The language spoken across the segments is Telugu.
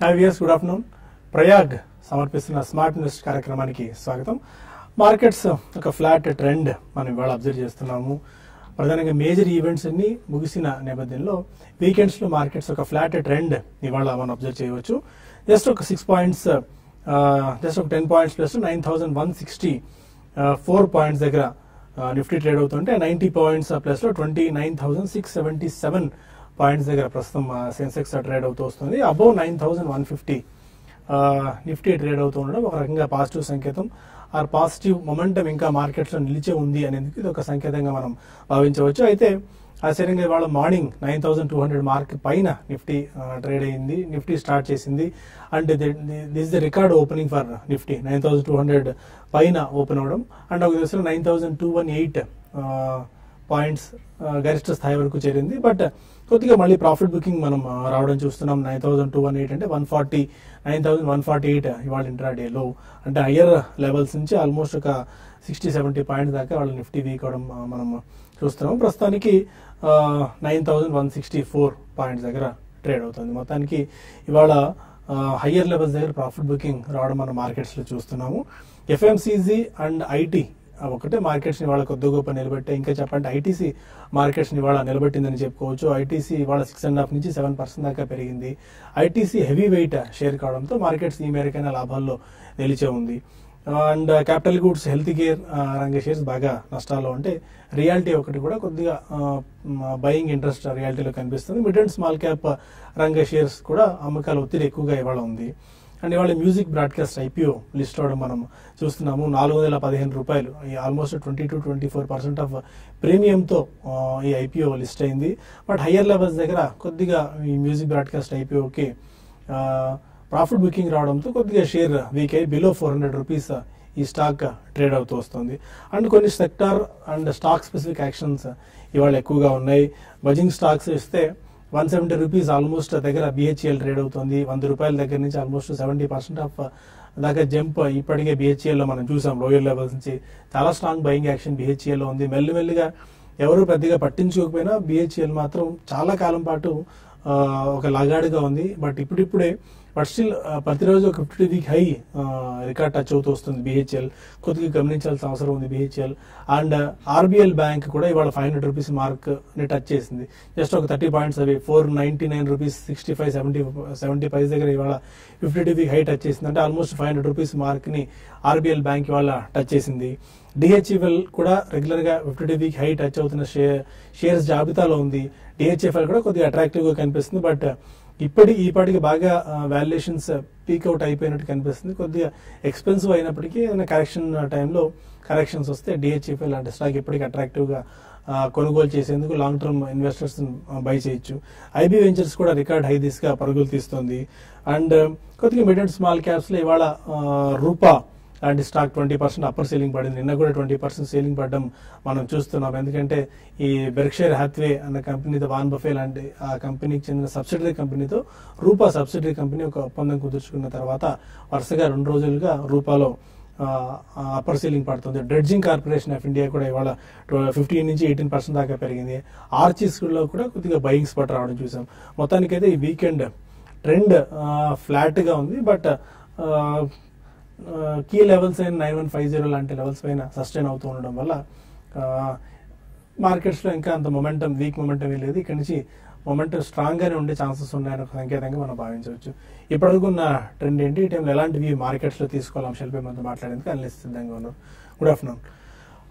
IVS good afternoon. ప్రయాగ్ సమర్పిస్తున్న స్మార్ట్ ఇన్వెస్ట్ కార్యక్రమానికి స్వాగతం. మార్కెట్స్ ఒక ఫ్లాట్ ట్రెండ్ మనం ఇవాళ అబ్జర్వ్ చేస్తున్నాము. ప్రధానంగా మేజర్ ఈవెంట్స్ అన్ని ముగిసిన నేపథ్యంలో వీకెండ్స్ లో మార్కెట్స్ ఒక ఫ్లాట్ ట్రెండ్ ఇవాళ మనం అబ్జర్వ్ చేయవచ్చు. జస్ట్ ఒక 6 పాయింట్స్, జస్ట్ ఒక 10 పాయింట్స్ ప్లస్ 9164 పాయింట్స్ దగ్గర నిఫ్టీ ట్రేడ్ అవుతుంటే 90 పాయింట్స్ ప్లస్ లో 29,677 పాయింట్స్ దగ్గర ప్రస్తుతం సెన్సెక్స్ ట్రేడ్ అవుతూ వస్తుంది. అబౌవ్ 9,150 నిఫ్టీ ట్రేడ్ అవుతూ ఉండడం ఒక రకంగా పాజిటివ్ సంకేతం. ఆ పాజిటివ్ మొమెంటం ఇంకా మార్కెట్స్ లో నిలిచే ఉంది అనేది ఇది ఒక సంకేతంగా మనం భావించవచ్చు. అయితే ఆశ్చర్యంగా ఇవాళ మార్నింగ్ 9,200 మార్క్ పైన నిఫ్టీ ట్రేడ్ అయింది, నిఫ్టీ స్టార్ట్ చేసింది. And this the record opening for Nifty 9,200 పైన ఓపెన్ అవడం. అండ్ ఒక దశలో 9,218 పాయింట్స్ గరిష్ట స్థాయి వరకు చేరింది. బట్ కొద్దిగా మళ్ళీ ప్రాఫిట్ బుకింగ్ మనం రావడం చూస్తున్నాం. 9,218 అంటే 9,148 ఇవాళ ఇంట్రాడేలో, అంటే హయ్యర్ లెవెల్స్ నుంచి ఆల్మోస్ట్ ఒక 60-70 పాయింట్స్ దాకా వాళ్ళ నిఫ్టీ వీక్ అవడం మనం చూస్తున్నాం. ప్రస్తుతానికి 9,164 పాయింట్స్ దగ్గర ట్రేడ్ అవుతుంది. మొత్తానికి ఇవాళ హయ్యర్ లెవెల్స్ దగ్గర ప్రాఫిట్ బుకింగ్ రావడం మనం మార్కెట్స్ లో చూస్తున్నాము. ఎఫ్ఎంసీజీ అండ్ ఐటీ ఒకటే మార్కెట్స్ ని వాళ్ళ కొద్ది గొప్ప నిలబెట్టే, ఇంకా చెప్పంటే ఐటీసీ మార్కెట్స్ ని ఇవాళ నిలబెట్టిందని చెప్పుకోవచ్చు. ఐటీసీ ఇవాళ 6.5 నుంచి 7% దాకా పెరిగింది. ఐటీసీ హెవీ వెయిట్ షేర్ కావడంతో మార్కెట్స్ ఈ మేరకైనా లాభాల్లో నిలిచే ఉంది. And capital goods, health care రంగ షేర్స్ బాగా నష్టాల్లో ఉంటే రియాలిటీ ఒకటి కూడా కొద్దిగా బయింగ్ ఇంట్రెస్ట్ రియాలిటీలో కనిపిస్తుంది. మిడ్ అండ్ స్మాల్ క్యాప్ రంగ షేర్స్ కూడా అమ్మకాల ఒత్తిడి ఎక్కువగా ఇవాళ ఉంది. అండ్ ఇవాళ మ్యూజిక్ బ్రాడ్కాస్ట్ ఐపీఓ లిస్ట్ అవడం మనం చూస్తున్నాము. 415 రూపాయలు, ఆల్మోస్ట్ 22-24% ఆఫ్ ప్రీమియంతో ఈ ఐపీఓ లిస్ట్ అయింది. బట్ హయ్యర్ లెవెల్స్ దగ్గర కొద్దిగా ఈ మ్యూజిక్ బ్రాడ్కాస్ట్ ఐపీఓకి ప్రాఫిట్ బుకింగ్ రావడంతో కొద్దిగా షేర్ వీక్ అయి బిలో 400 రూపీస్ ఈ స్టాక్ ట్రేడ్ అవుతూ వస్తుంది. అండ్ కొన్ని sector and stock specific actions ఇవాళ ఎక్కువగా ఉన్నాయి. బజింగ్ స్టాక్స్ ఇస్తే 170 రూపీస్ ఆల్మోస్ట్ దగ్గర బిహెచ్ఎల్ ట్రేడ్ అవుతుంది. 100 రూపాయల దగ్గర నుంచి ఆల్మోస్ట్ 70% ఆఫ్ దాకా జంప్ ఇప్పటికే బిహెచ్ఎల్ లో మనం చూసాం. లోయర్ లెవెల్స్ నుంచి చాలా స్ట్రాంగ్ బయింగ్ యాక్షన్ బిహెచ్ఎల్ లో ఉంది. మెల్లిమెల్లిగా ఎవరు పెద్దగా పట్టించుకోకపోయినా బిహెచ్ఎల్ మాత్రం చాలా కాలం పాటు ఒక లగాడుగా ఉంది. బట్ ఇప్పుడిప్పుడే బట్ స్టిల్ ప్రతిరోజు ఒక 50 వీక్ హై రికార్డ్ టచ్ అవుతూ వస్తుంది బిహెచ్ఎల్. కొద్దిగా గమనించాల్సిన అవసరం ఉంది బిహెచ్ఎల్. అండ్ ఆర్బిఎల్ బ్యాంక్ కూడా ఇవాళ 500 రూపీస్ మార్క్ ని టచ్ చేసింది. జస్ట్ ఒక 30 పాయింట్స్ అవి 499 రూపీస్ 65-70 పైస్ దగ్గర ఇవాళ 50 వీక్ హై టచ్ చేసింది. అంటే ఆల్మోస్ట్ 500 రూపీస్ మార్క్ ని ఆర్బిఎల్ బ్యాంక్ ఇవాళ టచ్ చేసింది. డిహెచ్ఎఫ్ఎల్ కూడా రెగ్యులర్ గా 50 వీక్ హై టచ్ అవుతున్న షేర్స్ జాబితాలో ఉంది. డిహెచ్ఎఫ్ఎల్ కూడా కొద్దిగా అట్రాక్టివ్ గా కనిపిస్తుంది. బట్ ఈపాటికి బాగా వాల్యుయేషన్స్ పీక్అవుట్ అయిపోయినట్టు కనిపిస్తుంది. కొద్దిగా ఎక్స్పెన్సివ్ అయినప్పటికీ ఏదైనా కరెక్షన్ టైంలో కరెక్షన్స్ వస్తే డిహెచ్ఎఫ్ఎల్ లాంటి స్టాక్ ఇప్పటికీ అట్రాక్టివ్ గా కొనుగోలు చేసేందుకు లాంగ్ టర్మ్ ఇన్వెస్టర్స్ బై చేయొచ్చు. ఐబీ వెంచర్స్ కూడా రికార్డ్ హై దిశగా పరుగులు తీస్తుంది. అండ్ కొద్దిగా మిడ్ అండ్ స్మాల్ క్యాప్స్ లో ఇవాళ రూపా లాంటి స్టాక్ 20% అప్పర్ సేలింగ్ పడింది. నిన్న కూడా 20% సేలింగ్ పడడం మనం చూస్తున్నాం. ఎందుకంటే ఈ బెర్క్షైర్ హ్యాత్వే అన్న కంపెనీతో, వాన్ బఫే లాంటి ఆ కంపెనీకి చెందిన సబ్సిడరీ కంపెనీతో రూపా సబ్సిడరీ కంపెనీ ఒక ఒప్పందం కుదుర్చుకున్న తర్వాత వరుసగా 2 రోజులుగా రూపాలో అప్పర్ సీలింగ్ పడుతుంది. డ్రెడ్జింగ్ కార్పొరేషన్ ఆఫ్ ఇండియా కూడా ఇవాళ 15 నుంచి 18% దాకా పెరిగింది. ఆర్చిస్ లో కూడా కొద్దిగా బయింగ్ స్పాట్ రావడం చూసాం. మొత్తానికైతే ఈ వీకెండ్ ట్రెండ్ ఫ్లాట్ గా ఉంది. బట్ కీ లెవెల్స్ అయిన 9150 లాంటి లెవెల్స్ పైన సస్టైన్ అవుతూ ఉండడం వల్ల మార్కెట్స్ లో ఇంకా అంత మొమెంటం, వీక్ మొమెంటం లేదు. ఇక్కడ నుంచి మొమెంటం స్ట్రాంగ్ గానే ఉండే ఛాన్సెస్ ఉన్నాయని ఒక సంకేతంగా మనం భావించవచ్చు. ఇప్పటికున్న ట్రెండ్ ఏంటి, ఈ టైంలో ఎలాంటి వ్యూ మార్కెట్స్ లో తీసుకోవాలి అంశాలపై మనతో మాట్లాడేందుకు అనలిస్ట్ సిద్ధంగా ఉన్నారు. Good afternoon.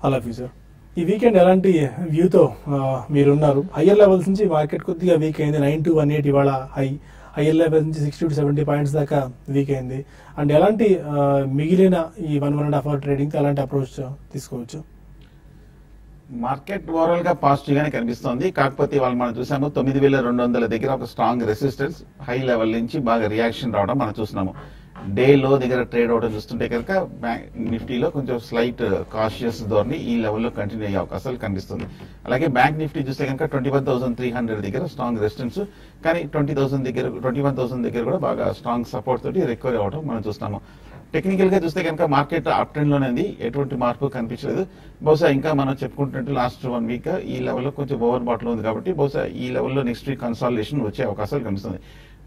All of you sir. ఈ వీకెండ్ ఎలాంటి వ్యూతో మీరున్నారు? హయ్యర్ లెవెల్స్ నుంచి మార్కెట్ కొద్దిగా వీక్ అయింది. 9218 ఇవాళ హయ్యర్ లెవెల్ నుంచి 60-70 పాయింట్స్ దాకా వీక్ అయింది. అండ్ ఎలాంటి మిగిలిన ఈ 1.5 అవర్ ట్రేడింగ్ ఎలాంటి అప్రోచ్ తీసుకోవచ్చు? మార్కెట్ ఓవరాల్ గా పాజిటివ్ గానే కనిపిస్తోంది. కాకపోతే వాళ్ళు మనం చూసాము 9200 దగ్గర ఒక స్ట్రాంగ్ రెసిస్టెన్స్, హై లెవెల్ నుంచి బాగా రియాక్షన్ రావడం మనం చూస్తున్నాము. డే లో దగ్గర ట్రేడ్ అవడం చూస్తుంటే కనుక నిఫ్టీలో కొంచెం స్లైట్ కాషియస్ ధోరణి ఈ లెవెల్లో కంటిన్యూ అయ్యే అవకాశాలు కనిపిస్తుంది. అలాగే బ్యాంక్ నిఫ్టీ చూస్తే కనుక 21,300 దగ్గర స్ట్రాంగ్ రెసిస్టెన్స్, కానీ 21,000 దగ్గర కూడా బాగా స్ట్రాంగ్ సపోర్ట్ తోటి రికవరీ అవడం మనం చూస్తున్నాము. టెక్నికల్ గా చూస్తే కనుక మార్కెట్ అప్ ట్రెండ్ లోనే ఉంది, ఎటువంటి మార్పు కనిపించలేదు. బహుశా ఇంకా మనం చెప్పుకుంటుంటే లాస్ట్ 1 వీక్ ఈ లెవెల్లో కొంచెం ఓవర్ బాట్ లో ఉంది కాబట్టి బహుశా ఈ లెవెల్లో నెక్స్ట్ వీక్ కన్సాలిడేషన్ వచ్చే అవకాశాలు కనిపిస్తుంది.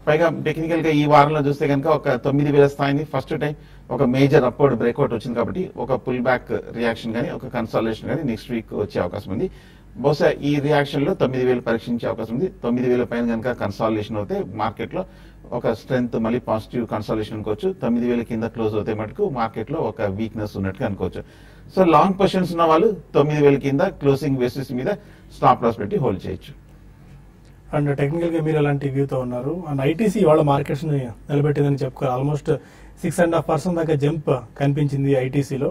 పైగా టెక్నికల్ గా ఈ వారంలో చూస్తే కనుక ఒక 9,000 స్థాయిని ఫస్ట్ టైం ఒక మేజర్ అప్వర్డ్ బ్రేక్అవుట్ వచ్చింది కాబట్టి ఒక పుల్ బ్యాక్ రియాక్షన్ కానీ ఒక కన్సాలేషన్ కానీ నెక్స్ట్ వీక్ వచ్చే అవకాశం ఉంది. బహుశా ఈ రియాక్షన్ లో 9,000 పరీక్షించే అవకాశం ఉంది. 9,000 పైన కనుక కన్సాలేషన్ అవుతే మార్కెట్ లో ఒక స్ట్రెంత్ మళ్ళీ పాజిటివ్ కన్సాలేషన్ అనుకోవచ్చు. 9,000 కింద క్లోజ్ అవుతే మటుకు మార్కెట్ లో ఒక వీక్నెస్ ఉన్నట్టుగా అనుకోవచ్చు. సో లాంగ్ పొజిషన్స్ ఉన్న వాళ్ళు 9,000 కింద క్లోజింగ్ బేసిస్ మీద స్టాప్ లాస్ పెట్టి హోల్డ్ చేయొచ్చు. అండ్ టెక్నికల్ గా మీరు ఎలాంటి వ్యూతో ఉన్నారు? అండ్ ఐటీసీ వాళ్ళ మార్కెట్స్ ని నిలబెట్టిందని చెప్పుకోవాలి. ఆల్మోస్ట్ 6.5% దాకా జంప్ కనిపించింది ఐటీసీలో.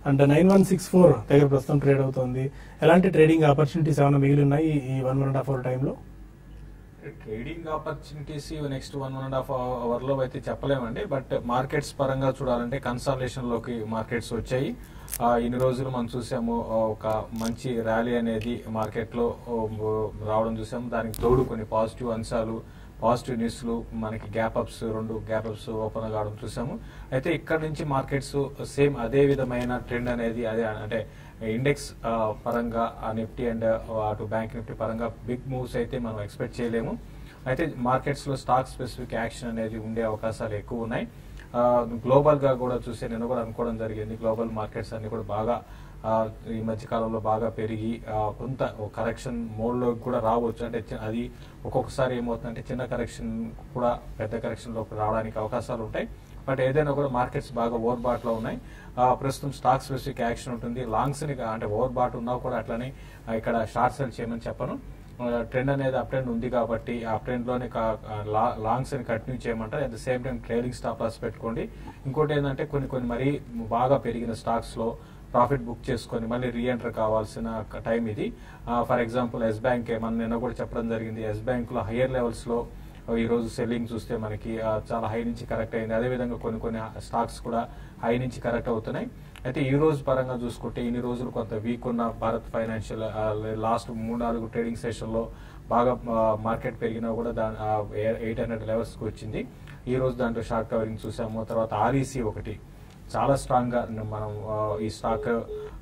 అండ్ 9164 దగ్గర ప్రస్తుతం ట్రేడ్ అవుతుంది. ఎలాంటి ట్రేడింగ్ ఆపర్చునిటీస్ ఏమైనా మిగిలి ఉన్నాయి ఈ 1.5 అవర్ టైంలో? ట్రేడింగ్ ఆపర్చునిటీస్ నెక్స్ట్ 1.5 అవర్ లో అయితే చెప్పలేమండి. బట్ మార్కెట్స్ పరంగా చూడాలంటే కన్సాలేషన్ లోకి మార్కెట్స్ వచ్చాయి. ఇన్ని రోజులు మనం చూసాము ఒక మంచి ర్యాలీ అనేది మార్కెట్ లో రావడం చూసాము. దానికి తోడు కొన్ని పాజిటివ్ అంశాలు, పాజిటివ్ న్యూస్లు, మనకి రెండు గ్యాప్ అప్స్ ఓపెన్ కావడం చూసాము. అయితే ఇక్కడ నుంచి మార్కెట్స్ సేమ్ అదే విధమైన ట్రెండ్ అనేది అదే అంటే ఇండెక్స్ పరంగా నిఫ్టీ అండ్ అటు బ్యాంక్ నిఫ్టీ పరంగా బిగ్ మూవ్స్ అయితే మనం ఎక్స్పెక్ట్ చేయలేము. అయితే మార్కెట్స్ లో స్టాక్ స్పెసిఫిక్ యాక్షన్ అనేది ఉండే అవకాశాలు ఎక్కువ ఉన్నాయి. గ్లోబల్ గా కూడా చూస్తే నేను కూడా అనుకోవడం జరిగింది, గ్లోబల్ మార్కెట్స్ అన్ని కూడా బాగా ఈ మధ్య కాలంలో బాగా పెరిగి కొంత కరెక్షన్ మోడ్ లో కూడా రావచ్చు. అంటే అది ఒక్కొక్కసారి ఏమవుతుందంటే చిన్న కరెక్షన్ కూడా పెద్ద కరెక్షన్ లో రావడానికి అవకాశాలు ఉంటాయి. బట్ ఏదైనా కూడా మార్కెట్స్ బాగా ఓవర్ బాట్ లో ఉన్నాయి. ప్రస్తుతం స్టాక్ స్పెసిఫిక్ యాక్షన్ ఉంటుంది. లాంగ్స్ ని అంటే ఓవర్ బాట్ ఉన్నా కూడా అట్లనే ఇక్కడ షార్ట్ సెల్ చేయమని చెప్పను. ట్రెండ్ అనేది అప్ ట్రెండ్ ఉంది కాబట్టి ఆ ట్రెండ్ లోనే లాంగ్స్ ని కంటిన్యూ చేయమంటారు. At the same time trailing stop loss పెట్టుకోండి. ఇంకోటి ఏంటంటే కొన్ని మరీ బాగా పెరిగిన స్టాక్స్ లో ప్రాఫిట్ బుక్ చేసుకొని మళ్ళీ రీఎంటర్ కావాల్సిన టైం ఇది. ఫర్ ఎగ్జాంపుల్ ఎస్ బ్యాంక్ మనం నిన్న కూడా చెప్పడం జరిగింది. ఎస్ బ్యాంక్ లో హయ్యర్ లెవెల్స్ లో ఈ రోజు సెల్లింగ్ చూస్తే మనకి చాలా హై నుంచి కరెక్ట్ అయింది. అదేవిధంగా కొన్ని స్టాక్స్ కూడా హై నుంచి కరెక్ట్ అవుతున్నాయి. అయితే ఈ రోజు పరంగా చూసుకుంటే ఇన్ని రోజులు కొంత వీక్ ఉన్న Bharat financial last 3-4 trading session లో బాగా మార్కెట్ పెరిగినా కూడా 800 లెవెల్స్ కి వచ్చింది. ఈ రోజు దాంట్లో షార్ట్ కవరింగ్ చూసాము. తర్వాత ఆర్ఈసీ ఒకటి చాలా స్ట్రాంగ్ గా మనం ఈ స్టాక్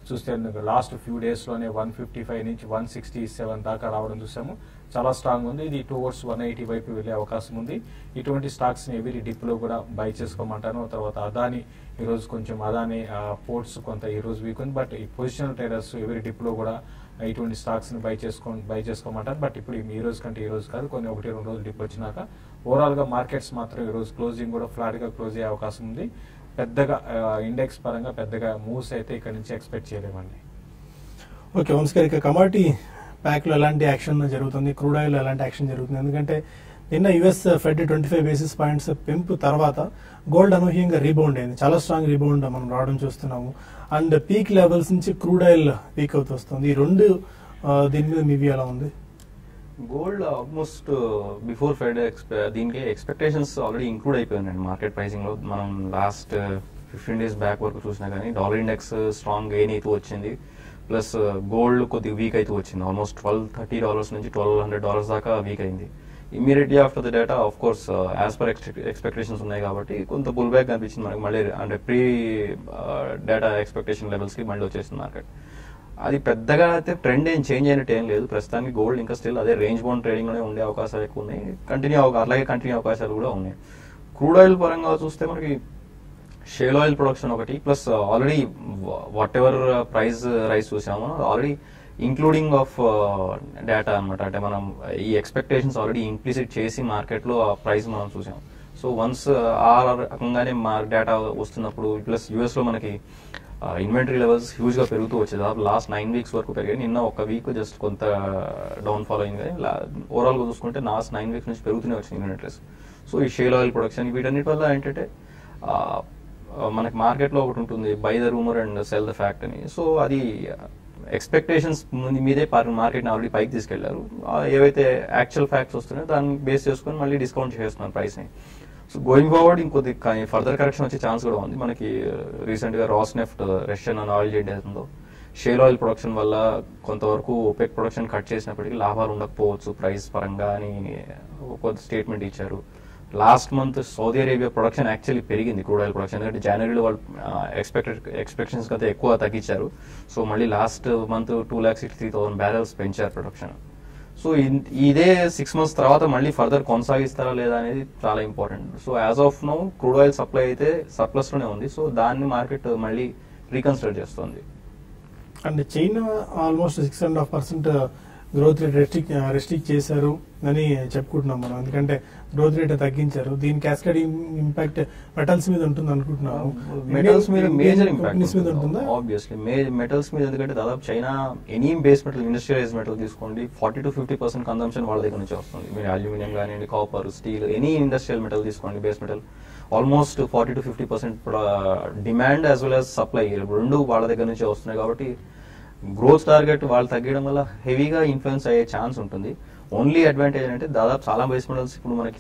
చూస్తే లాస్ట్ ఫ్యూ డేస్ లోనే 155 నుంచి 167 దాకా రావడం చూసాము. చాలా స్ట్రాంగ్ ఉంది. ఇది టువర్డ్స్ 180 వైపు వెళ్లే అవకాశం ఉంది. ఇటువంటి స్టాక్స్ ని ఎవరీ డిప్ లో కూడా బై చేసుకోమంటాను. తర్వాత అదాని ఈ రోజు కొంచెం అదాని పోర్ట్స్ కొంత ఈ రోజు వీక్ ఉంది. బట్ ఈ పొజిషనల్ ట్రేడర్స్ ఎవరీ డిప్ లో కూడా ఇటువంటి స్టాక్స్ ని బై చేసుకోమంటారు. బట్ ఇప్పుడు ఈ రోజు కంటే ఈ రోజు కాదు, కొన్ని 1-2 రోజులు డిప్ వచ్చినాక ఓవరాల్ గా మార్కెట్స్ మాత్రం ఈ రోజు క్లోజింగ్ కూడా ఫ్లాట్ గా క్లోజ్ అయ్యే అవకాశం ఉంది. పెద్దగా ఇండెక్స్ పరంగా పెద్దగా మూవ్స్ అయితే ఇక్కడ నుంచి ఎక్స్పెక్ట్ చేయలేమండి. ఓకే, వంశీ గారు, ఇక కమాడిటీ ప్యాక్ లో ఎలాంటి యాక్షన్ జరుగుతుంది? క్రూడ్ ఆయిల్ ఎలాంటి యాక్షన్ జరుగుతుంది? ఎందుకంటే నిన్న యుఎస్ ఫెడ్ 25 బేసిస్ పాయింట్స్ పెంపు తర్వాత గోల్డ్ అనూహ్యంగా రీబౌండ్ అయింది. చాలా స్ట్రాంగ్ రీబౌండ్ మనం రావడం చూస్తున్నాము. అండ్ పీక్ లెవెల్స్ నుంచి క్రూడ్ ఆయిల్ పీక్ అవుతూ వస్తుంది. ఈ రెండు దీని మీద మీ వ్యూ ఎలా ఉంది? గోల్డ్ ఆల్మోస్ట్ బిఫోర్ ఫెడ్ దీనికి ఎక్స్పెక్టేషన్స్ ఆల్రెడీ ఇంక్లూడ్ అయిపోయినాయండి మార్కెట్ ప్రైసింగ్ లో. మనం లాస్ట్ 15 days బ్యాక్ వరకు చూసినా కానీ డాలర్ ఇండెక్స్ స్ట్రాంగ్ గెయిన్ అయితే వచ్చింది. ప్లస్ గోల్డ్ కొద్దిగా వీక్ అయితే వచ్చింది. ఆల్మోస్ట్ $1,230 నుంచి $1,200 దాకా వీక్ అయింది. Immediately after the data of course as per expectations ఉన్నాయి కాబట్టి కొంత పుల్ బ్యాక్ కనిపించింది మనకి. మళ్ళీ అంటే ప్రీ డేటా ఎక్స్పెక్టేషన్ లెవెల్స్ కి మళ్ళీ వచ్చేసింది మార్కెట్. అది పెద్దగా అయితే ట్రెండ్ ఏం చేంజ్ అయినట్టు ఏం లేదు. ప్రస్తుతానికి గోల్డ్ ఇంకా స్టిల్ అదే రేంజ్ బౌండ్ ట్రేడింగ్ లోనే ఉండే అవకాశాలు ఎక్కువ ఉన్నాయి. అలాగే కంటిన్యూ అవకాశాలు కూడా ఉన్నాయి. క్రూడ్ ఆయిల్ పరంగా చూస్తే మనకి షేల్ ఆయిల్ ప్రొడక్షన్ ఒకటి, plus already whatever price rise చూసామో ఆల్రెడీ ఇంక్లూడింగ్ ఆఫ్ డేటా అనమాట. అంటే మనం ఈ ఎక్స్పెక్టేషన్స్ ఆల్రెడీ ఇంప్లిసిట్ చేసి మార్కెట్ లో ఆ ప్రైస్ మనం చూసాం. సో వన్స్ ఆ రకంగానే డేటా వస్తున్నప్పుడు, ప్లస్ యుఎస్ లో మనకి ఇన్వెంటరీ లెవెల్స్ హ్యూజ్ గా పెరుగుతూ వచ్చేది. లాస్ట్ 9 weeks వరకు పెరిగాయి. నిన్న ఒక వీక్ జస్ట్ కొంత డౌన్ ఫాల్ అయింది. కానీ ఓవరాల్ గా చూసుకుంటే లాస్ట్ 9 weeks నుంచి పెరుగుతూనే వచ్చింది ఇన్వెంటరీస్. సో ఈ షేల్ ఆయిల్ ప్రొడక్షన్ వీటన్నిటి వల్ల ఏంటంటే మనకి మార్కెట్ లో ఒకటి ఉంటుంది, by the rumour and cell the fact అని. సో అది ఎక్స్పెక్టేషన్స్ మీదే మార్కెట్ ఆల్రెడీ పైకి తీసుకెళ్లారు. ఏవైతే యాక్చువల్ ఫ్యాక్ట్స్ వస్తున్నాయో దాన్ని బేస్ చేసుకుని మళ్ళీ డిస్కౌంట్ చేస్తున్నారు ప్రైస్ ని. సో గోయింగ్ ఫార్వర్డ్ ఇంకొద్ది ఫర్దర్ కరెక్షన్ వచ్చే ఛాన్స్ కూడా ఉంది. మనకి రీసెంట్ గా రాస్నెఫ్ట్ రష్యన్ ఆయిల్ ఏదైతుందో షేల్ ఆయిల్ ప్రొడక్షన్ వల్ల కొంతవరకు ఒపెక్ ప్రొడక్షన్ కట్ చేసినప్పటికీ లాభాలు ఉండకపోవచ్చు ప్రైస్ పరంగా అని ఒక స్టేట్మెంట్ ఇచ్చారు. Last month Saudi Arabia production actually పెరిగింది, క్రూడ్ ఆయిల్ ప్రొడక్షన్. ఎందుకంటే జనవరిలో వాళ్ళు ఎక్స్పెక్టేషన్స్ కంటే ఎక్కువ తగ్గించారు. సో మళ్ళీ లాస్ట్ మంత్ 2,63,000 barrels పెంచారు ప్రొడక్షన్. సో ఇదే 6 months తర్వాత మళ్ళీ ఫర్దర్ కొనసాగిస్తారా లేదా అనేది చాలా important. So as of now crude oil supply అయితే సర్ప్లస్ లోనే ఉంది. సో దాన్ని మార్కెట్ మళ్ళీ రీకన్సిడర్ చేస్తుంది. And China almost 6.5% growth rate restrict చేశారు అని చెప్పుకుంటున్నాం మనం, ఎందుకంటే గ్రోత్ రేట్ తగ్గించారు. దీని క్యాస్కేడింగ్ ఇంపాక్ట్ మెటల్స్ మీద ఉంటుంది అనుకుంటున్నాము. మెటల్స్ మీద మేజర్ ఇంపాక్ట్ మీద ఉంటుందా? ఆబ్వియస్లీ మెటల్స్ మీద, ఎందుకంటే దాదాపు China any base metal, industrialise metal తీసుకోండి, 40 to 50% కన్సంప్షన్ వాళ్ళ దగ్గర నుంచి వస్తుంది. మీరు అల్యూమినియం కానివ్వండి, copper, steel, any industrial metal తీసుకోండి, base metal almost 40 to 50% demand as well as supply రెండు వాళ్ళ దగ్గర నుంచే వస్తున్నాయి. కాబట్టి గ్రోత్ టార్గెట్ వాళ్ళు తగ్గడం వల్ల హెవీగా ఇన్ఫ్లుయెన్స్ అయ్యే ఛాన్స్ ఉంటుంది. ఓన్లీ అడ్వాంటేజ్ అంటే దాదాపు చాలా బేస్ మెటల్స్ ఇప్పుడు మనకి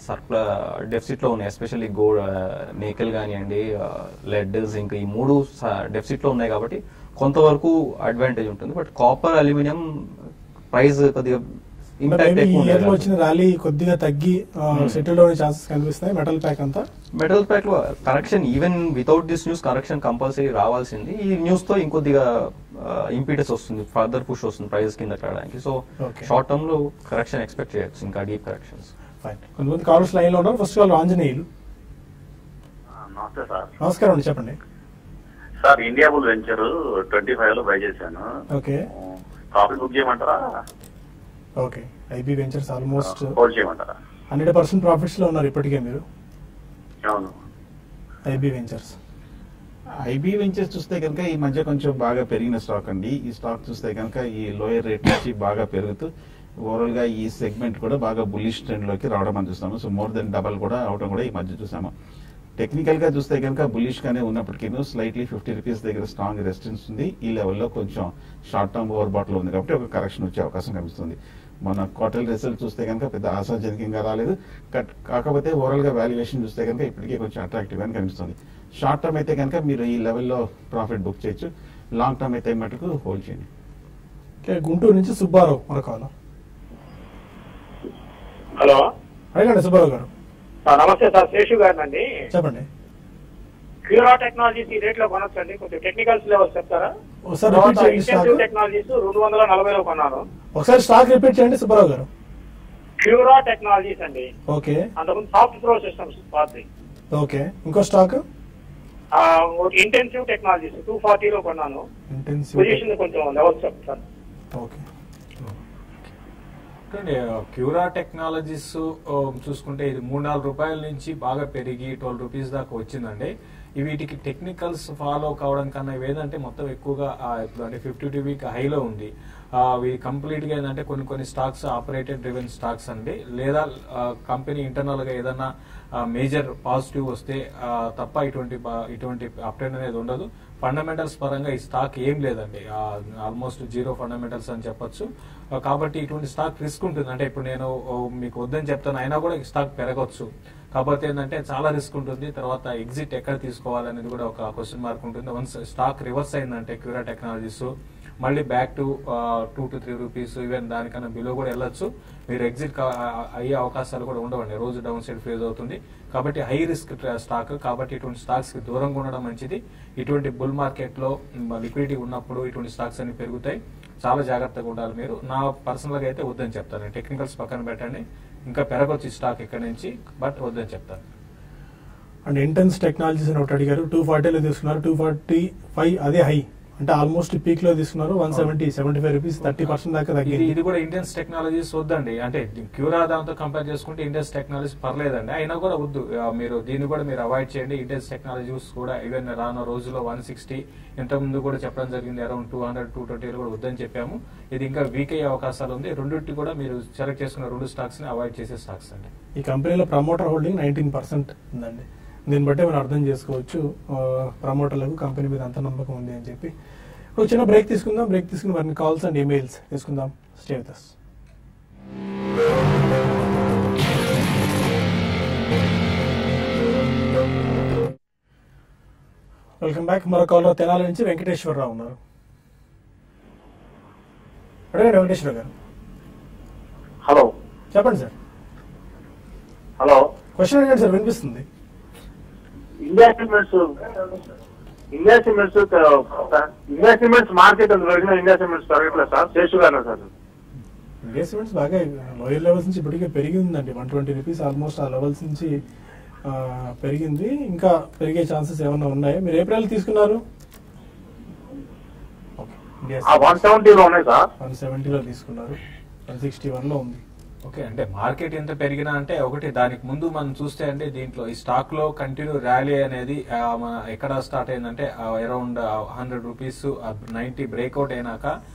డెఫిసిట్ లో ఉన్నాయి. ఎస్పెషల్లీ గోల్డ్, నికెల్ కానివ్వండి, లెడ్, జింక్, ఈ 3 డెఫిసిట్ లో ఉన్నాయి కాబట్టి కొంతవరకు అడ్వాంటేజ్ ఉంటుంది. బట్ కాపర్, అల్యూమినియం ప్రైస్ కొద్దిగా ఇంపాక్ట్ ఎక్కువ వచ్చిన ర్యాలీ కొద్దిగా తగ్గి సెటిల్ అయ్యే ఛాన్సెస్ కనిపిస్తాయి. మెటల్ ప్యాక్ అంతా, మెటల్ ప్యాక్ లో correction, even without this news correction compulsory రావాల్సింది. ఈ న్యూస్ తో ఇంకొద్దిగా ఇంపీటస్ వస్తుంది, ఫర్దర్ పుష్ వస్తుంది ప్రైస్ కింద రావడానికి. సో షార్ట్ టర్మ్ లో కరెక్షన్ ఎక్స్పెక్ట్ చేయొచ్చు, ఇంకా డీప్ కరెక్షన్స్. కొంతమంది కాలర్స్ లైన్ లో ఉన్నారు. First call Anjaneyulu. నమస్తే సార్. నమస్కారం అండి, చెప్పండి సార్. ఇండియా బుల్ వెంచర్ 25 లో బై చేశాను. ఓకే, ప్రాఫిట్ బుక్ చేయమంటారా? Okay, IB ventures almost hold చేయమంటారా? 100% ప్రాఫిట్స్ లో ఉన్నారు ఇప్పటికే మీరు. అవును, ఐబీ వెంచర్స్. ఐబీ వెంచర్స్ చూస్తే కనుక ఈ మధ్య కొంచెం బాగా పెరిగిన స్టాక్ అండి. ఈ స్టాక్ చూస్తే కనుక ఈ లోయర్ రేట్ నుంచి బాగా పెరుగుతూ ఓవరాల్ గా ఈ సెగ్మెంట్ కూడా బాగా బుల్లిష్ ట్రెండ్ లోకి రావడం మనం చూస్తాము. సో మోర్ దెన్ డబల్ కూడా అవడం కూడా ఈ మధ్య చూసాము. టెక్నికల్ గా చూస్తే కనుక బుల్లిష్ గానే ఉన్నప్పటికీ స్లైట్లీ 50 రూపీస్ దగ్గర స్ట్రాంగ్ రెసిస్టెన్స్ ఉంది. ఈ లెవెల్లో కొంచెం షార్ట్ టర్మ్ ఓవర్ బాట్ లో ఉంది కాబట్టి ఒక కరెక్షన్ వచ్చే అవకాశం కనిపిస్తుంది. మన క్వార్టర్లీ రిజల్ట్ చూస్తే కనుక పెద్ద ఆశాజనకంగా రాలేదు. కాకపోతే ఓవరాల్ గా వాల్యుయేషన్ చూస్తే కనుక ఇప్పటికే కొంచెం అట్రాక్టివ్ గా కనిపిస్తుంది. షార్ట్ టర్మ్ అయితే కనుక మీరు ఈ లెవెల్లో ప్రాఫిట్ బుక్ చేయొచ్చు. లాంగ్ టర్మ్ అయితే మటుకు హోల్డ్ చేయండి. గుంటూరు నుంచి సుబ్బారావు మరొక. హలో, అడగండి సుబ్బారావు గారు. నమస్తే సార్, శేషు గారు అండి. చెప్పండి. క్యూరా టెక్నాలజీస్ ఈ రేట్ లో కొనొచ్చండి, కొంచెం టెక్నికల్స్ లెవెల్స్ చెప్తారా? టెక్నాలజీస్ 240లో కొన్నాను. ఒకసారి స్టాక్ రిపీట్ చేయండి సుబ్బారావు గారు. క్యూరా టెక్నాలజీస్ అండి. ఓకే, అంతకుముందు soft pro systems Patri. Okay, ఇంకో స్టాక్ ఇంటెన్సివ్ టెక్నాలజీస్ 240లో కొన్నాను. పొజిషన్ కొంచెం లెవెల్స్ చెప్తాను. ఓకే, క్యూరా టెక్నాలజీస్ చూసుకుంటే ఇది 3-4 రూపాయల నుంచి బాగా పెరిగి 12 రూపీస్ దాకా వచ్చిందండి. వీటికి టెక్నికల్స్ ఫాలో కావడం కన్నా ఏదంటే మొత్తం ఎక్కువగా ఇప్పుడు అంటే 52 వీక్ హైలో ఉంది. ఇవి కంప్లీట్ గా ఏంటంటే కొన్ని స్టాక్స్ ఆపరేటెడ్ డ్రివెన్ స్టాక్స్ అండి, లేదా కంపెనీ ఇంటర్నల్ గా ఏదన్నా మేజర్ పాజిటివ్ వస్తే తప్ప ఇటువంటి అప్డేట్ అనేది ఉండదు. ఫండమెంటల్స్ పరంగా ఈ స్టాక్ ఏం లేదండి, ఆల్మోస్ట్ జీరో ఫండమెంటల్స్ అని చెప్పొచ్చు. కాబట్టి ఇటువంటి స్టాక్ రిస్క్ ఉంటుంది. అంటే ఇప్పుడు నేను మీకు వద్దని చెప్తాను, అయినా కూడా ఈ స్టాక్ పెరగవచ్చు. కాకపోతే ఏంటంటే చాలా రిస్క్ ఉంటుంది. తర్వాత ఎగ్జిట్ ఎక్కడ తీసుకోవాలనేది కూడా ఒక క్వశ్చన్ మార్క్ ఉంటుంది. వన్స్ స్టాక్ రివర్స్ అయిందంటే క్యూరా టెక్నాలజీస్ మళ్ళీ back to 2 to 3 rupees, even దానికన్నా బిలో కూడా వెళ్ళొచ్చు. మీరు ఎగ్జిట్ అయ్యే అవకాశాలు కూడా ఉండవండి, రోజు డౌన్ సైడ్ ఫేజ్ అవుతుంది. కాబట్టి హై రిస్క్ స్టాక్, కాబట్టి ఇటువంటి స్టాక్స్ కి దూరంగా ఉండడం మంచిది. ఇటువంటి బుల్ మార్కెట్ లో లిక్విడిటీ ఉన్నప్పుడు ఇటువంటి స్టాక్స్ అన్ని పెరుగుతాయి. చాలా జాగ్రత్తగా ఉండాలి మీరు. నా పర్సనల్ గా అయితే వద్దని చెప్తాను. టెక్నికల్స్ పక్కన పెట్టండి, ఇంకా పెరగొచ్చు స్టాక్ ఇక్కడ నుంచి, బట్ వద్దని చెప్తాను. అండ్ ఇంటెన్స్ టెక్నాలజీస్ అని ఒకటి అడిగారు. 240లో తీసుకున్నారు, 245 అదే హై, అంటే ఆల్మోస్ట్ పీక్ లో తీసుకున్నారు. 175 రూపీస్, 30% దాకా తగ్గింది. ఇది కూడా ఇండియన్స్ టెక్నాలజీస్ వద్దండి. అంటే క్యూరా దాంతో కంపేర్ చేసుకుంటే ఇండియన్స్ టెక్నాలజీస్ పర్లేదండి, అయినా కూడా వద్దు. మీరు దీన్ని కూడా మీరు అవాయిడ్ చేయండి. ఇండియన్స్ టెక్నాలజీస్ కూడా ఈవెన్ రానున్న రోజుల్లో 160, ఇంతకుముందు కూడా చెప్పడం జరిగింది, అరౌండ్ 200, 220 కూడా వద్దని చెప్పాము. ఇది ఇంకా వీక్ అయ్యే అవకాశాలు ఉంది. రెండింటి కూడా మీరు సెలెక్ట్ చేసుకున్న 2 స్టాక్స్ ని అవాయిడ్ చేసే స్టాక్స్ అండి. ఈ కంపెనీలో ప్రమోటర్ హోల్డింగ్ 19% ఉందండి. దీన్ని బట్టి మనం అర్థం చేసుకోవచ్చు ప్రమోటర్లకు కంపెనీ మీద అంత నమ్మకం ఉంది అని చెప్పి. ఇప్పుడు చిన్న బ్రేక్ తీసుకుందాం. బ్రేక్ తీసుకుని వారిని కాల్స్ అండ్ ఈమెయిల్స్ తీసుకుందాం. Stay with us. Welcome back. మరో కాలర్ తెనాలి నుంచి వెంకటేశ్వరరావు ఉన్నారు. అడగండి వెంకటేశ్వర గారు. హలో, చెప్పండి సార్. హలో, క్వశ్చన్ అడగండి సార్, వినిపిస్తుంది. ఇండియా సిమెంట్స్ మార్కెట్ పెరిగిన ఇండియా సిమెంట్స్ పెరగట్లేదు సార్. శేషు గారు సార్. ఇండియా సిమెంట్స్ బాగా లోయర్ లెవెల్స్ నుంచి ఇప్పటికే పెరిగిందండి. 120 రూపీస్ ఆల్మోస్ట్ ఆ లెవెల్స్ నుంచి పెరిగింది. ఇంకా పెరిగే ఛాన్సెస్ ఏమైనా ఉన్నాయా? మీరు ఏప్రిల్ తీసుకున్నారు? 170లో ఉన్నాయి సార్. 170లో తీసుకున్నారు, 161లో ఉంది. ఓకే, అంటే మార్కెట్ ఎంత పెరిగినా అంటే ఒకటి దానికి ముందు మనం చూస్తే అంటే దీంట్లో ఈ స్టాక్ లో కంటిన్యూ ర్యాలీ అనేది మన ఎక్కడ స్టార్ట్ అయిందంటే అరౌండ్ 100 రూపీస్ 90 బ్రేక్అవుట్ అయినాక,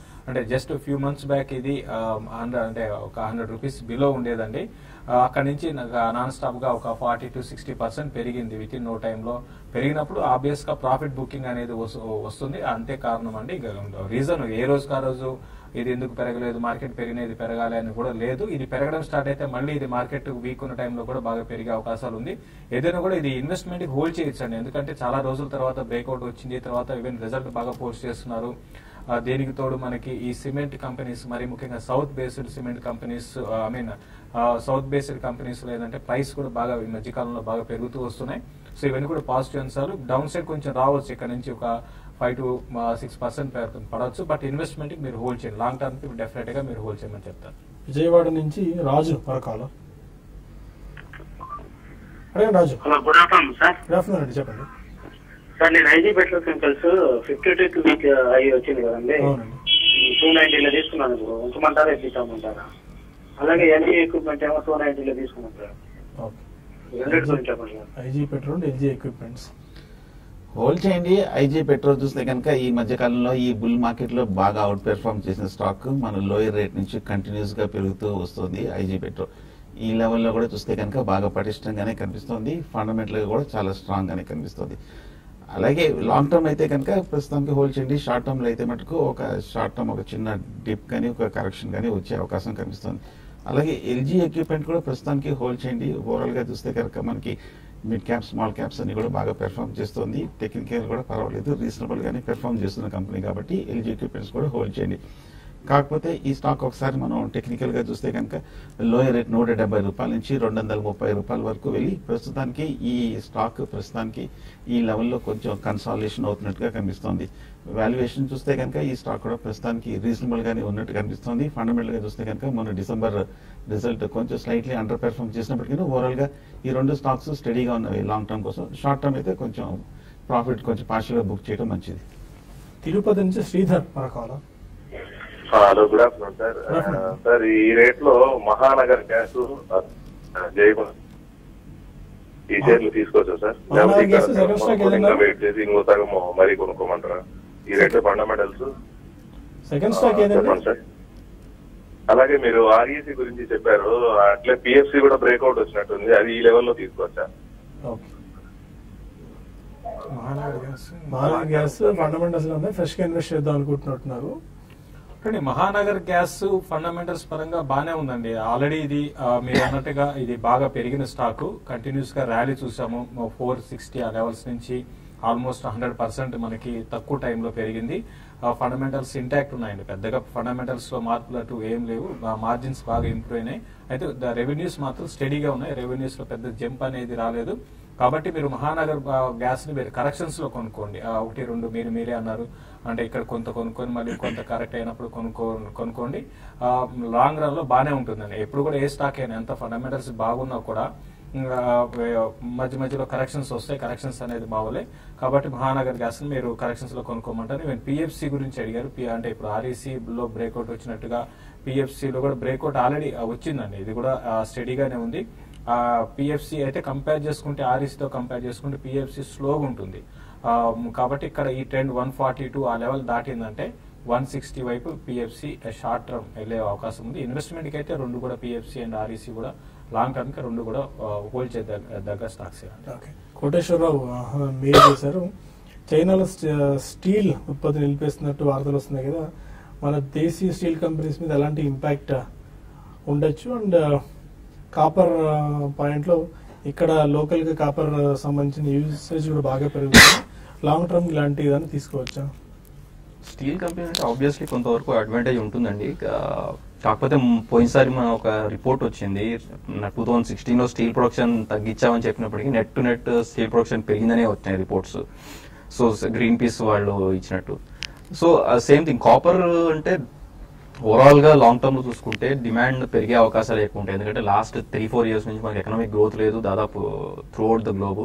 అంటే జస్ట్ ఫ్యూ మంత్స్ బ్యాక్ ఇది అంటే ఒక 100 రూపీస్ బిలో ఉండేదండి. అక్కడ నుంచి నాన్ స్టాప్ గా ఒక 40 to 60% పెరిగింది విత్ ఇన్ నో టైంలో. పెరిగినప్పుడు ఆబ్వియస్ గా ప్రాఫిట్ బుకింగ్ అనేది వస్తుంది. అంతే కారణం అండి. రీజన్ ఏ రోజుకి ఆ రోజు ఇది ఎందుకు పెరగలేదు, మార్కెట్ పెరిగినది పెరగాలి అని కూడా లేదు. ఇది పెరగడం స్టార్ట్ అయితే మళ్ళీ ఇది మార్కెట్ వీక్ ఉన్న టైంలో కూడా బాగా పెరిగే అవకాశాలు ఉంది. ఏదైనా కూడా ఇది ఇన్వెస్ట్మెంట్ హోల్డ్ చేయొచ్చండి, ఎందుకంటే చాలా రోజుల తర్వాత బ్రేక్అవుట్ వచ్చింది, తర్వాత ఈవెన్ రిజల్ట్ బాగా పోస్ట్ చేస్తున్నారు. దీనికి తోడు మనకి ఈ సిమెంట్ కంపెనీస్, మరి ముఖ్యంగా south based cement companies, south based companies లేదంటే ప్రైస్ కూడా బాగా ఈ మధ్యకాలంలో బాగా పెరుగుతూ వస్తున్నాయి. సో ఇవన్నీ కూడా పాజిటివ్ అంశాలు. డౌన్ సైడ్ కొంచెం రావచ్చు, ఇక్కడ నుంచి ఒక 5 to 6% పడవచ్చు. బట్ ఇన్వెస్ట్మెంట్ మీరు హోల్డ్ చేయండి, లాంగ్ టర్మ్ కి డెఫినెట్ గా మీరు హోల్డ్ చేయమని చెప్తారు. విజయవాడ నుంచి రాజు మరొకాల. Raju, hello, good afternoon sir. Good afternoon అండి, చెప్పండి. సార్, నేను ఐజీ పెట్రోకెమికల్స్ 52 వీక్ అయ్యి వచ్చింది కదండి, 290లో తీసుకున్నాను. ఇప్పుడు ఉంచమంటారా, ఎత్తిస్తామంటారా? అలాగే ఎల్జీ ఎక్విప్మెంట్ ఏమో 290లో తీసుకున్నాను. IG petrol, LG equipments hold చేయండి. ఐజీ పెట్రోల్ చూస్తే కనుక ఈ మధ్య కాలంలో ఈ బుల్ మార్కెట్ లో బాగా అవుట్ పెర్ఫార్మ్ చేసిన స్టాక్ మన లోయర్ రేట్ నుంచి కంటిన్యూస్ గా పెరుగుతూ వస్తుంది. ఐజీ పెట్రోల్ ఈ లెవెల్లో కూడా చూస్తే కనుక బాగా పటిష్టంగానే కనిపిస్తుంది. ఫండమెంటల్ గా కూడా చాలా స్ట్రాంగ్ గానే కనిపిస్తుంది. అలాగే లాంగ్ టర్మ్ అయితే కనుక ప్రస్తుతానికి హోల్డ్ చేయండి. షార్ట్ టర్మ్ లో అయితే మటుకు షార్ట్ టర్మ్ ఒక చిన్న డిప్ కానీ ఒక కరెక్షన్ కానీ వచ్చే అవకాశం కనిపిస్తుంది. అలాగే ఎల్జీ ఎక్విప్మెంట్ కూడా ప్రస్తుతానికి హోల్డ్ చేయండి. ఓవరాల్ గా చూస్తే కనుక మనకి మిడ్ క్యాప్స్, స్మాల్ క్యాప్స్ అన్ని కూడా బాగా పెర్ఫార్మ్ చేస్తుంది. టెక్నికల్ కూడా పర్వాలేదు, రీజనబుల్ గానే పెర్ఫార్మ్ చేస్తున్న కంపెనీ కాబట్టి ఎల్జీ ఎక్విప్మెంట్స్ కూడా హోల్డ్ చేయండి. కాకపోతే ఈ స్టాక్ ఒకసారి మనం టెక్నికల్ గా చూస్తే కనుక లోయర్ రేట్ 170 రూపాయల నుంచి 230 రూపాయల వరకు వెళ్ళి ప్రస్తుతానికి ఈ స్టాక్ ప్రస్తుతానికి ఈ లెవెల్లో కొంచెం కన్సాలిడేషన్ అవుతున్నట్టుగా కనిపిస్తోంది. వాల్యుయేషన్ చూస్తే కనుక ఈ స్టాక్ కూడా ప్రస్తుతానికి రీజనబుల్ గానే ఉన్నట్టు కనిపిస్తోంది. ఫండమెంటల్ గా చూస్తే కనుక మొన్న డిసెంబర్ రిజల్ట్ కొంచెం స్లైట్లీ అండర్ పెర్ఫార్మ్ చేసినప్పటికీ ఓవరాల్ గా ఈ రెండు స్టాక్స్ స్టడీగా ఉన్నవి లాంగ్ టర్మ్ కోసం. షార్ట్ టర్మ్ అయితే కొంచెం ప్రాఫిట్ కొంచెం పార్షియల్ గా బుక్ చేయడం మంచిది. తిరుపతి నుంచి శ్రీధర్ మరొకాల. Hello, good afternoon sir. Sir, ఈ రేట్ లో మహానగర్ గ్యాస్, జయకుమార్ ఈ షేర్లు తీసుకోవచ్చా సార్? వెయిట్ చేసి ఇంకో సగం మరీ కొనుక్కోమంటారా? ఈ రేట్ లో ఫండమెంటల్స్ సెకండ్ స్టాక్ చెప్పండి సార్. అలాగే మీరు ఆర్ఈసీ గురించి చెప్పారు, అట్లే పిఎఫ్సి కూడా బ్రేక్అవుట్ వచ్చినట్టుంది, అది ఈ లెవెల్లో తీసుకోవచ్చా? మహానగర్ గ్యాస్ ఫండమెంటల్స్ లో ఉన్నాయి, ఫ్రెష్ గా ఇన్వెస్ట్ చేద్దాం అనుకుంటున్నారు. మహానగర్ గ్యాస్ ఫండమెంటల్స్ పరంగా బానే ఉందండి. ఆల్రెడీ ఇది మీరు అన్నట్టుగా ఇది బాగా పెరిగిన స్టాక్, కంటిన్యూస్ గా ర్యాలీ చూసాము. 460 ఆ లెవెల్స్ నుంచి ఆల్మోస్ట్ 100% మనకి తక్కువ టైంలో పెరిగింది. ఫండమెంటల్స్ ఇంటాక్ట్ ఉన్నాయండి, పెద్దగా ఫండమెంటల్స్ లో మార్పులు అటు ఏం లేవు. మార్జిన్స్ బాగా ఇంప్రూవ్ అయినాయి. అయితే రెవెన్యూస్ మాత్రం స్టడీగా ఉన్నాయి, రెవెన్యూస్ లో పెద్ద జంప్ అనేది రాలేదు. కాబట్టి మీరు మహానగర్ గ్యాస్ ని మీరు కరెక్షన్స్ లో కొనుక్కోండి. 1-2 మీరే అన్నారు, అంటే ఇక్కడ కొంత కొనుక్కొని మళ్ళీ కొంత కరెక్ట్ అయినప్పుడు కొనుక్కోండి. లాంగ్ రన్ లో బానే ఉంటుందండి. ఎప్పుడు కూడా ఏ స్టాక్ అయినా ఎంత ఫండమెంటల్స్ బాగున్నా కూడా మధ్య మధ్యలో కరెక్షన్స్ వస్తాయి, కరెక్షన్స్ అనేది బాగోలే. కాబట్టి మహానగర్ గ్యాస్ ని మీరు కరెక్షన్స్ లో కొనుక్కోమంటారు. నేను పిఎఫ్సి గురించి అడిగారు, అంటే ఇప్పుడు ఆర్ఈసీ లో బ్రేక్అవుట్ వచ్చినట్టుగా పిఎఫ్సి లో కూడా బ్రేక్అవుట్ ఆల్రెడీ వచ్చిందండి. ఇది కూడా స్టడీగానే ఉంది. పిఎఫ్సి అయితే కంపేర్ చేసుకుంటే ఆర్ఈసీతో కంపేర్ చేసుకుంటే పిఎఫ్సి స్లోగా ఉంటుంది. కాబట్టి ఇక్కడ ఈ ట్రెండ్ 142 ఆ లెవెల్ దాటిందంటే 160 వైపు పిఎఫ్సి షార్ట్ టర్మ్ వెళ్లే అవకాశం ఉంది. ఇన్వెస్ట్మెంట్ కి అయితే రెండు కూడా పిఎఫ్సి అండ్ ఆర్ఈసీ కూడా లాంగ్ టర్మ్ కి రెండు కూడా హోల్డ్ చేయదగ్గ స్టాక్స్. కోటేశ్వరరావు మీరు చేశారు, చైనాలో స్టీల్ ఉత్పత్తి నిలిపేస్తున్నట్టు వార్తలు వస్తున్నాయి కదా, మన దేశీయ స్టీల్ కంపెనీస్ మీద ఎలాంటి ఇంపాక్ట్ ఉండొచ్చు? అండ్ కాపర్ పాయింట్ లో ఇక్కడ లోకల్ గా కాపర్ సంబంధించిన యూసేజ్ కూడా బాగా పెరుగుతుంది. లాంగ్ టర్మ్ ఇలాంటి ఏదైనా తీసుకోవచ్చా? స్టీల్ కంపెనీ అంటే ఆబ్వియస్లీ కొంతవరకు అడ్వాంటేజ్ ఉంటుందండి. కాకపోతే పోయినసారి మన ఒక రిపోర్ట్ వచ్చింది, 2016లో స్టీల్ ప్రొడక్షన్ తగ్గించామని చెప్పినప్పటికీ net to net steel production పెరిగిందనే వచ్చినాయి రిపోర్ట్స్. సో గ్రీన్ పీస్ వాళ్ళు ఇచ్చినట్టు. సో సేమ్ థింగ్ కాపర్ అంటే ఓవరాల్ గా లాంగ్ టర్మ్ లో చూసుకుంటే డిమాండ్ పెరిగే అవకాశాలు ఎక్కువ ఉంటాయి. ఎందుకంటే లాస్ట్ 3-4 years నుంచి మనకి ఎకనామిక్ గ్రోత్ లేదు దాదాపు త్రూఅవుట్ ద గ్లోబ్.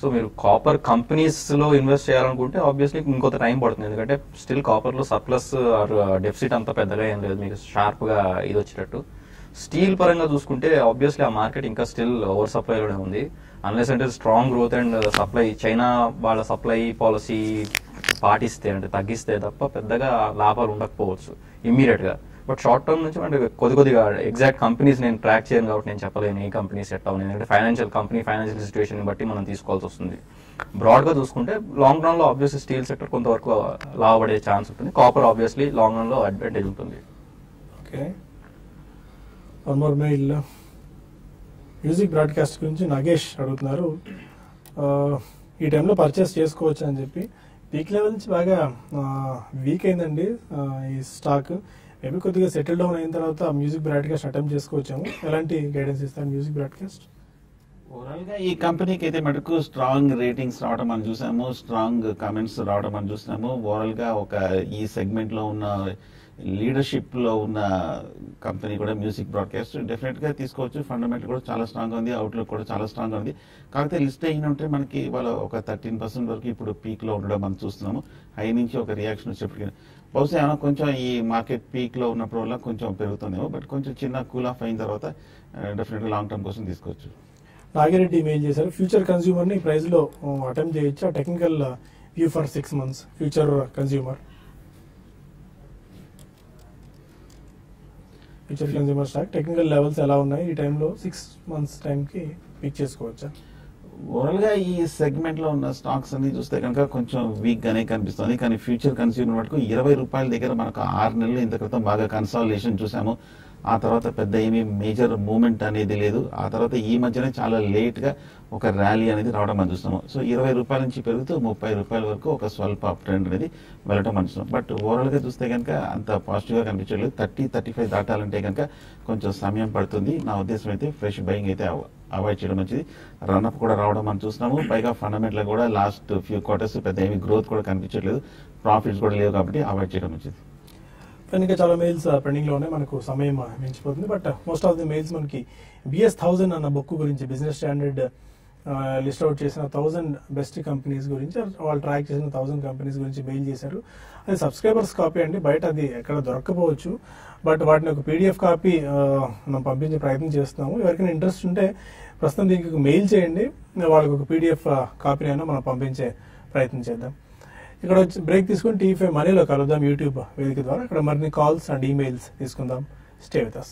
సో మీరు కాపర్ కంపెనీస్ లో ఇన్వెస్ట్ చేయాలనుకుంటే ఆబ్వియస్లీ ఇంకొంత టైం పడుతుంది. ఎందుకంటే స్టిల్ కాపర్ లో సర్ప్లస్ ఆర్ డెఫిసిట్ అంత పెద్దగా ఏం లేదు మీకు షార్ప్ గా ఇది వచ్చేటట్టు. స్టీల్ పరంగా చూసుకుంటే ఆబ్వియస్లీ ఆ మార్కెట్ ఇంకా స్టిల్ ఓవర్ సప్లైలోనే ఉంది. అన్లెస్ అంటే strong growth and supply China వాళ్ళ సప్లై పాలసీ పాటిస్తే అంటే తగ్గిస్తే తప్ప పెద్దగా లాభాలు ఉండకపోవచ్చు ఇమ్మీడియట్ గా. బట్ షార్ట్ టర్మ్ నుంచి అంటే కొద్దిగా ఎగ్జాక్ట్ కంపెనీస్ నేను ట్రాక్ చేయను కాబట్టి నేను చెప్పలేను ఏ కంపెనీస్ సెట్ అవును. ఎందుకంటే ఫైనాన్షియల్ సిచ్యువేషన్ బట్టి మనం తీసుకోవాల్సి వస్తుంది. బ్రాడ్ గా చూసుకుంటే లాంగ్ రన్ లో ఆబ్వియస్లీ స్టీల్ సెక్టర్ కొంతవరకు లాభపడే ఛాన్స్ ఉంటుంది. కాపర్ ఆబ్వియస్లీ లాంగ్ రన్ లో అడ్వాంటేజ్ ఉంటుంది. Okay, one more mail. Music broadcast గురించి నాగేష్ అడుగుతున్నారు, ఈ టైంలో పర్చేస్ చేసుకోవచ్చు అని చెప్పి. పీక్ లెవెల్ నుంచి బాగా వీక్ అయిందండి ఈ స్టాక్. మేబీ కొద్దిగా సెటిల్ డౌన్ అయిన తర్వాత మ్యూజిక్ బ్రాడ్కాస్ట్ అటెంప్ట్ చేసుకోవచ్చాము. ఎలాంటి గైడెన్స్ ఇస్తారు మ్యూజిక్ బ్రాడ్కాస్ట్? ఓవరాల్ గా ఈ కంపెనీకి అయితే మటుకు స్ట్రాంగ్ రేటింగ్స్ రావడం మనం చూసాము, స్ట్రాంగ్ కామెంట్స్ రావడం మనం చూస్తున్నాము. ఓవరాల్ గా ఒక ఈ సెగ్మెంట్ లో ఉన్న లీడర్షిప్ లో ఉన్న కంపెనీ కూడా మ్యూజిక్ బ్రాడ్కాస్ట్ డెఫినెట్ గా తీసుకోవచ్చు. ఫండమెంటల్ కూడా చాలా స్ట్రాంగ్ ఉంది, అవుట్లుక్ కూడా చాలా స్ట్రాంగ్ ఉంది. కాకపోతే లిస్ట్ అయిన ఉంటే మనకి వాళ్ళ ఒక 13% వరకు ఇప్పుడు పీక్ లో ఉండడం మనం చూస్తున్నాము. హై నుంచి ఒక రియాక్షన్ వచ్చేప్పటికి బహుశా ఏమైనా కొంచెం ఈ మార్కెట్ పీక్ లో ఉన్నప్పుడు వల్ల కొంచెం పెరుగుతుందేమో. బట్ కొంచెం చిన్న కూల్ ఆఫ్ అయిన తర్వాత డెఫినెట్ గా లాంగ్ టర్మ్ కోసం తీసుకోవచ్చు. నాగిరెడ్డి మెయిల్ చేశారు, ఫ్యూచర్ కన్స్యూమర్ ని ప్రైస్ లో అటెంప్ట్ చేయొచ్చా? Technical view for 6 months future consumer stock technical levels ఎలా ఉన్నాయి? ఈ టైంలో 6 months టైంకి పిక్ చేసుకోవచ్చా? ఓవరాల్ గా ఈ సెగ్మెంట్ లో ఉన్న స్టాక్స్ అన్ని చూస్తే కనుక కొంచెం వీక్ గానే కనిపిస్తుంది. కానీ ఫ్యూచర్ కన్స్యూమర్ మటుకు 20 రూపాయల దగ్గర మనకు 6 నెలలు ఇంత క్రితం బాగా కన్సాలిడేషన్ చూసాము. ఆ తర్వాత పెద్ద ఏమీ మేజర్ మూవ్మెంట్ అనేది లేదు. ఆ తర్వాత ఈ మధ్యనే చాలా లేట్ గా ఒక ర్యాలీ అనేది రావడం మనం చూస్తున్నాము. సో 20 రూపాయల నుంచి పెరుగుతూ 30 రూపాయల వరకు ఒక స్వల్ప అప్ ట్రెండ్ అనేది వెళ్ళటం మనం చూస్తున్నాం. బట్ ఓవరాల్ గా చూస్తే కనుక అంత పాజిటివ్ గా కనిపించలేదు. 30-35 దాటాలంటే కనుక కొంచెం సమయం పడుతుంది. నా ఉద్దేశం అయితే ఫ్రెష్ బయింగ్ అయితే అవాయిడ్ చేయడం మంచిది. రన్అప్ కూడా రావడం మనం చూస్తున్నాము. పైగా ఫండమెంటల్ కూడా లాస్ట్ ఫ్యూ క్వార్టర్స్ పెద్ద ఏమీ గ్రోత్ కూడా కనిపించట్లేదు, ప్రాఫిట్స్ కూడా లేవు కాబట్టి అవాయిడ్ చేయడం మంచిది. ఇంకా చాలా మెయిల్స్ పెండింగ్ లో ఉన్నాయి, మనకు సమయం మించిపోతుంది. But most of the mails మనకి BS 1000 అన్న బుక్ గురించి, బిజినెస్ స్టాండర్డ్ లిస్ట్ అవుట్ చేసిన 1000 బెస్ట్ కంపెనీస్ గురించి, వాళ్ళు ట్రాక్ చేసిన 1000 కంపెనీస్ గురించి మెయిల్ చేశారు. అది సబ్స్క్రైబర్స్ కాపీ అండి, బయట అది ఎక్కడ దొరకపోవచ్చు. బట్ వాటిని ఒక PDF కాపీ మనం పంపించే ప్రయత్నం చేస్తున్నాము. ఎవరికైనా ఇంట్రెస్ట్ ఉంటే ప్రస్తుతం దీనికి మెయిల్ చేయండి, వాళ్ళకి ఒక PDF కాపీని అయినా మనం పంపించే ప్రయత్నం చేద్దాం. ఇక్కడ వచ్చి బ్రేక్ తీసుకుని TV5 మనీలో కలుద్దాం యూట్యూబ్ వేదిక ద్వారా. ఇక్కడ మరిన్ని కాల్స్ అండ్ ఈమెయిల్స్ తీసుకుందాం. Stay with us.